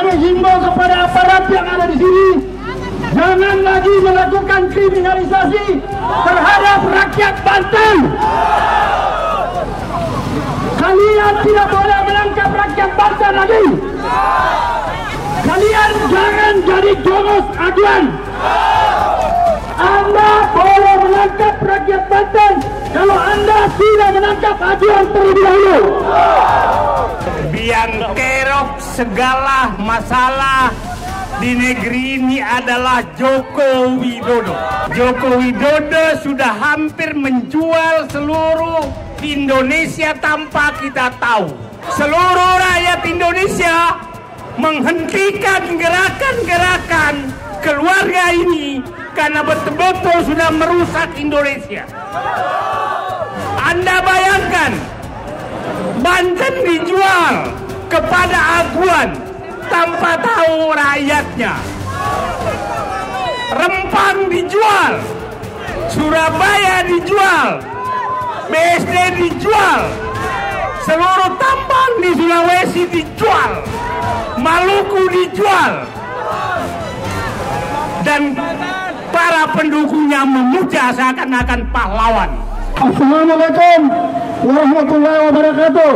Saya menghimbau kepada aparat yang ada di sini, jangan lagi melakukan kriminalisasi terhadap rakyat Banten. Kalian tidak boleh menangkap rakyat Banten lagi. Kalian jangan jadi jongos aduan. Anda boleh menangkap rakyat Banten kalau Anda tidak menangkap aduan terlebih dahulu. Biang kerok segala masalah di negeri ini adalah Joko Widodo. Joko Widodo sudah hampir menjual seluruh Indonesia tanpa kita tahu. Seluruh rakyat Indonesia menghentikan gerakan-gerakan keluarga ini karena betul-betul sudah merusak Indonesia. Anda bayangkan, Banten dijual kepada aguan tanpa tahu rakyatnya. Rempang dijual, Surabaya dijual, BSD dijual, seluruh tambang di Sulawesi dijual, Maluku dijual, dan para pendukungnya memuja seakan-akan pahlawan. Assalamualaikum warahmatullahi wabarakatuh.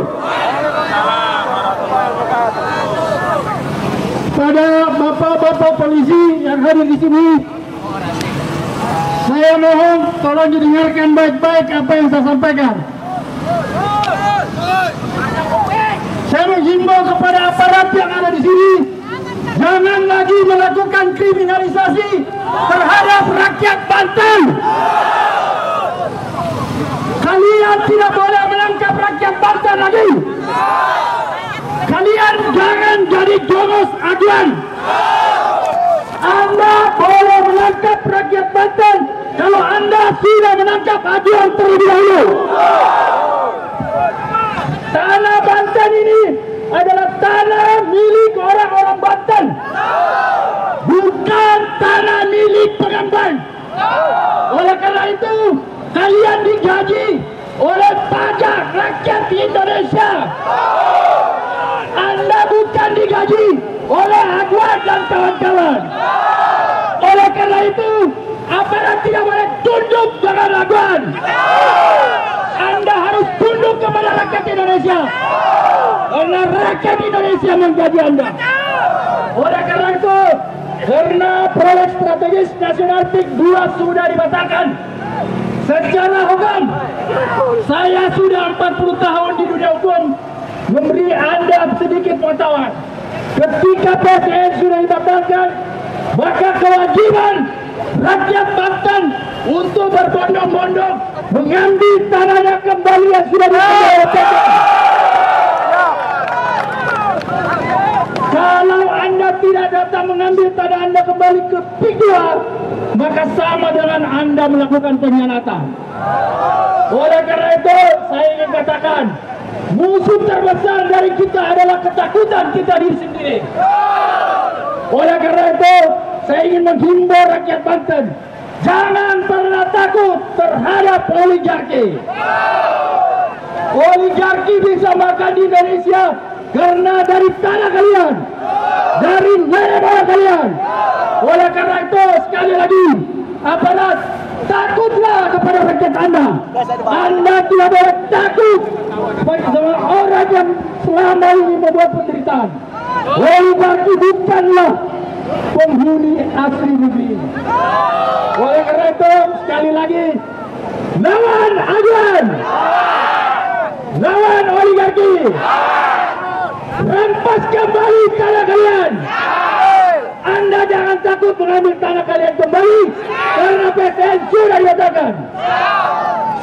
Pada bapak-bapak polisi yang hadir di sini, saya mohon tolong didengarkan baik-baik apa yang saya sampaikan. Saya menghimbau kepada aparat yang ada di sini, jangan lagi melakukan kriminalisasi terhadap rakyat Banten. Kalian tidak boleh menangkap rakyat Banten lagi. Kalian jangan jadi jongos aduan. Anda boleh menangkap rakyat Banten kalau Anda tidak menangkap aduan terlebih dahulu. Tanah Banten ini adalah tanah milik orang-orang Banten, bukan tanah milik pengembang. Oleh karena itu, kalian digaji oleh pajak rakyat di Indonesia. Anda bukan digaji oleh aguan dan kawan-kawan. Oleh karena itu, aparat tidak boleh tunduk dengan aguan. Anda harus tunduk kepada rakyat Indonesia, karena rakyat Indonesia menggaji Anda. Oleh karena itu, karena proyek strategis nasional PIK 2 sudah dibatalkan secara hukum, saya sudah 40 tahun di dunia hukum memberi Anda sedikit pengetahuan. Ketika PSN sudah dibatalkan, maka kewajiban rakyat Banten untuk berbondong-bondong mengambil tanahnya kembali yang sudah diambil. Kalau Anda tidak datang mengambil tanah Anda kembali ke PIK 2, maka sama dengan Anda melakukan pengkhianatan. Oleh karena itu, saya ingin katakan, musuh terbesar dari kita adalah ketakutan kita diri sendiri. Oleh karena itu, saya ingin menghimbau rakyat Banten, jangan pernah takut terhadap oligarki. Oligarki bisa makan di Indonesia karena dari tanah kalian, dari nenek moyang kalian. Oleh karena itu, sekali lagi, aparat, takutlah kepada rakyat Anda. Anda tidak boleh takut sama orang yang selama ini membuat penderitaan. Oligarki bukanlah penghuni asli negeri. Oleh karena itu, sekali lagi, lawan aduan, lawan oligarki, rampas kembali tanah kalian. Anda jangan takut mengambil tanah kalian kembali karena PSN sudah dibatalkan.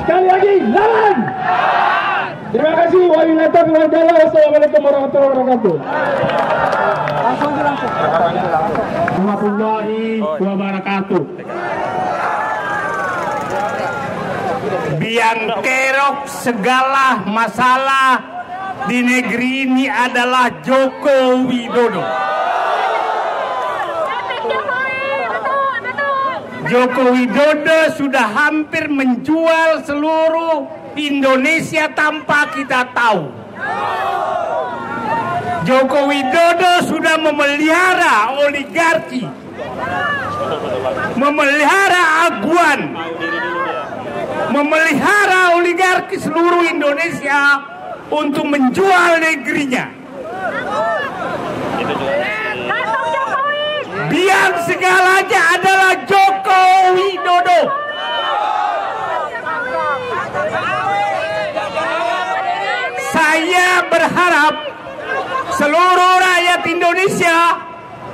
Sekali lagi, lawan. Terima kasih. Wassalamualaikum warahmatullahi wabarakatuh. Warahmatullahi wabarakatuh. Biang kerok segala masalah di negeri ini adalah Joko Widodo. Joko Widodo sudah hampir menjual seluruh Indonesia tanpa kita tahu. Joko Widodo sudah memelihara oligarki, memelihara aguan, memelihara oligarki seluruh Indonesia untuk menjual negerinya. Biang segalanya adalah Joko Widodo. Saya berharap seluruh rakyat Indonesia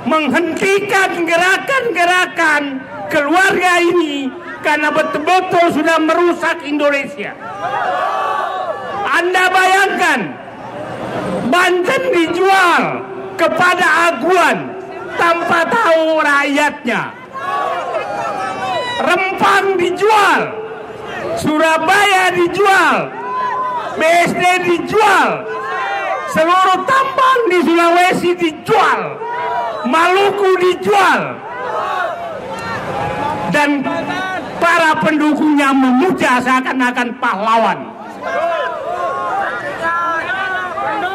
menghentikan gerakan-gerakan keluarga ini karena betul-betul sudah merusak Indonesia. Anda bayangkan, Banten dijual kepada aguan tanpa tahu rakyatnya. Rempang dijual, Surabaya dijual, BSD dijual, seluruh tambang di Sulawesi dijual, Maluku dijual, dan para pendukungnya memuja seakan-akan pahlawan.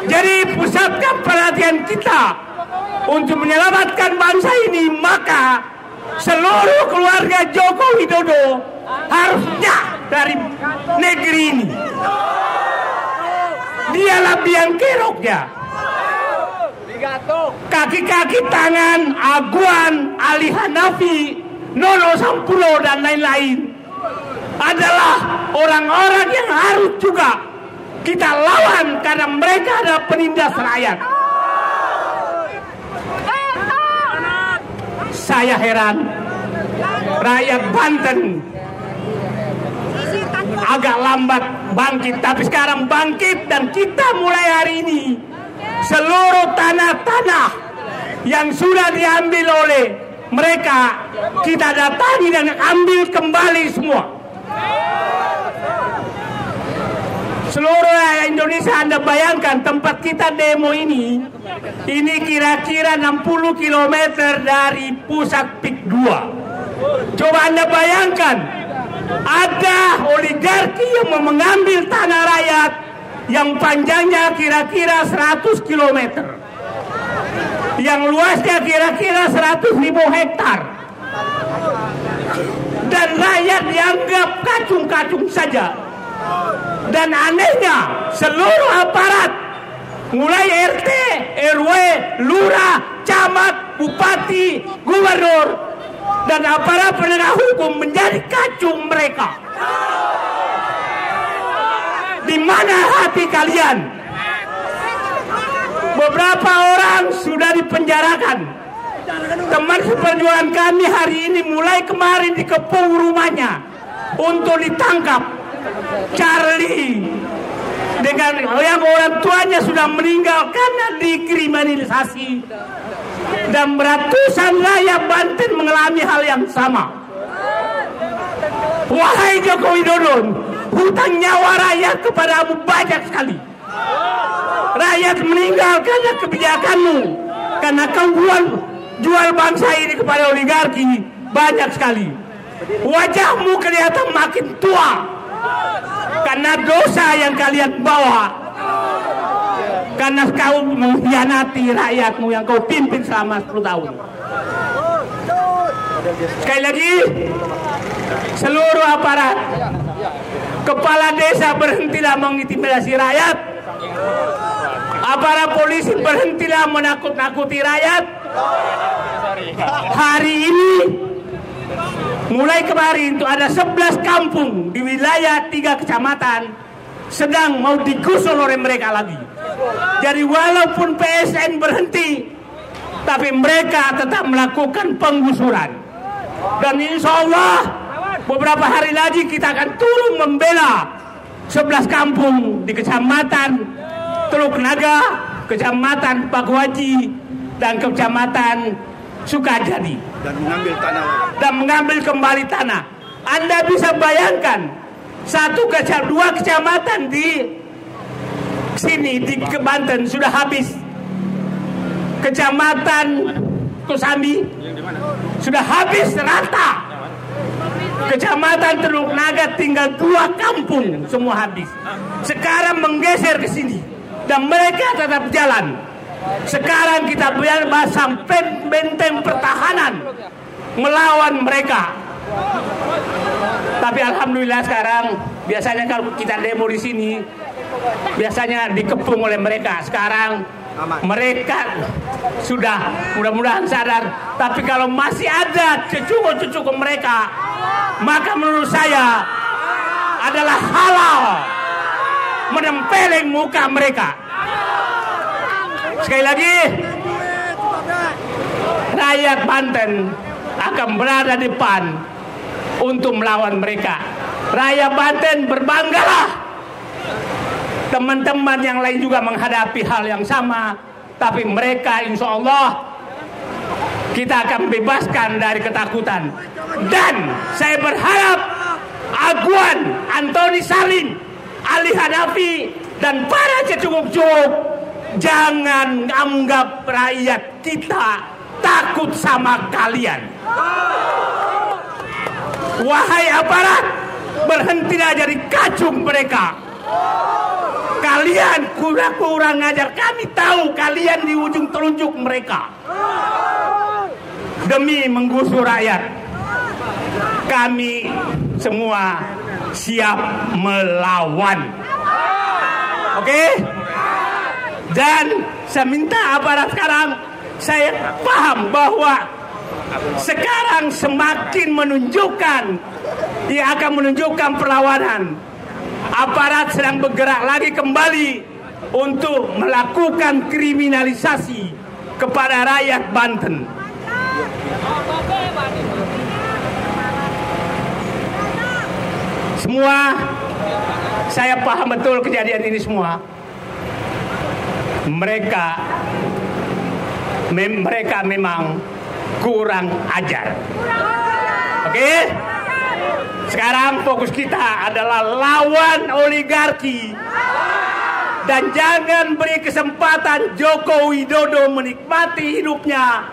Jadi pusatkan perhatian kita untuk menyelamatkan bangsa ini, maka seluruh keluarga Joko Widodo harusnya dari negeri ini. Dialah biang keroknya. Kaki-kaki tangan aguan Ali Hanafi, Nono Sampulo dan lain-lain adalah orang-orang yang harus juga kita lawan karena mereka adalah penindas rakyat. Saya heran, rakyat Banten agak lambat bangkit, tapi sekarang bangkit dan kita mulai hari ini seluruh tanah-tanah yang sudah diambil oleh mereka kita datangi dan ambil kembali semua. Seluruh rakyat Indonesia, Anda bayangkan tempat kita demo ini kira-kira 60 km dari pusat PIK 2. Coba Anda bayangkan, ada oligarki yang mau mengambil tanah rakyat yang panjangnya kira-kira 100 km, yang luasnya kira-kira 100.000 hektar, dan rakyat dianggap kacung-kacung saja. Dan anehnya seluruh aparat mulai RT, RW, lurah, camat, bupati, gubernur dan aparat penegak hukum menjadi kacung mereka. Di mana hati kalian? Beberapa orang sudah dipenjarakan. Teman seperjuangan kami hari ini mulai kemarin dikepung rumahnya untuk ditangkap. Charlie dengan yang orang tuanya sudah meninggal karena dikriminalisasi, dan ratusan rakyat Banten mengalami hal yang sama. Wahai Joko Widodo, hutang nyawa rakyat kepadamu banyak sekali. Rakyat meninggal karena kebijakanmu, karena kau jual bangsa ini kepada oligarki banyak sekali. Wajahmu kelihatan makin tua karena dosa yang kalian bawa, karena kau mengkhianati rakyatmu yang kau pimpin selama 10 tahun. Sekali lagi, seluruh aparat, kepala desa berhentilah mengintimidasi rakyat, aparat polisi berhentilah menakut-nakuti rakyat. Hari ini mulai kemarin itu ada 11 kampung di wilayah 3 kecamatan sedang mau digusur oleh mereka lagi. Jadi walaupun PSN berhenti, tapi mereka tetap melakukan penggusuran. Dan insya Allah beberapa hari lagi kita akan turun membela 11 kampung di kecamatan Teluk Naga, kecamatan Pakuaji, dan kecamatan Sukajadi, dan mengambil kembali tanah. Anda bisa bayangkan, 2 kecamatan di sini di Banten sudah habis. Kecamatan Kosambi sudah habis rata. Kecamatan Teluk Naga tinggal 2 kampung semua habis. Sekarang menggeser ke sini dan mereka tetap jalan. Sekarang kita pasang benteng pertahanan melawan mereka. Tapi alhamdulillah sekarang biasanya kalau kita demo di sini biasanya dikepung oleh mereka. Sekarang mereka sudah mudah-mudahan sadar. Tapi kalau masih ada cucu-cucu mereka, maka menurut saya adalah halal menempeleng muka mereka. Sekali lagi, rakyat Banten akan berada di depan untuk melawan mereka. Rakyat Banten berbanggalah. Teman-teman yang lain juga menghadapi hal yang sama, tapi mereka insya Allah kita akan bebaskan dari ketakutan. Dan saya berharap Aguan, Antoni Salim, Ali Hanafi, dan para cecunguk-cunguk jangan anggap rakyat kita takut sama kalian. Wahai aparat, berhentilah jadi kacung mereka. Kalian kurang ngajar. Kami tahu kalian di ujung telunjuk mereka. Demi menggusur rakyat, kami semua siap melawan. Oke? Dan saya minta aparat sekarang, saya paham bahwa sekarang semakin menunjukkan, dia akan menunjukkan perlawanan. Aparat sedang bergerak lagi kembali untuk melakukan kriminalisasi kepada rakyat Banten. Semua saya paham betul kejadian ini semua. Mereka memang kurang ajar. Oke? Sekarang fokus kita adalah lawan oligarki. Dan jangan beri kesempatan Joko Widodo menikmati hidupnya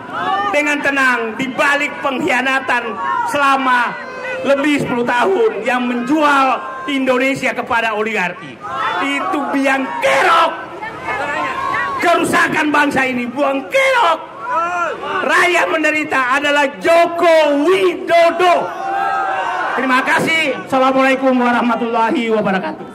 dengan tenang di balik pengkhianatan selama lebih 10 tahun yang menjual Indonesia kepada oligarki. Itu biang kerok kerusakan bangsa ini, buang kerok. Rakyat menderita adalah Joko Widodo. Terima kasih. Assalamualaikum warahmatullahi wabarakatuh.